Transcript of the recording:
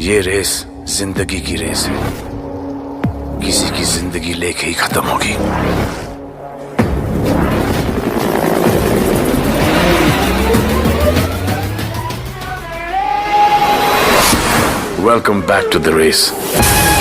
ये रेस जिंदगी की रेस है, किसी की जिंदगी लेके ही खत्म होगी। Welcome back to the race.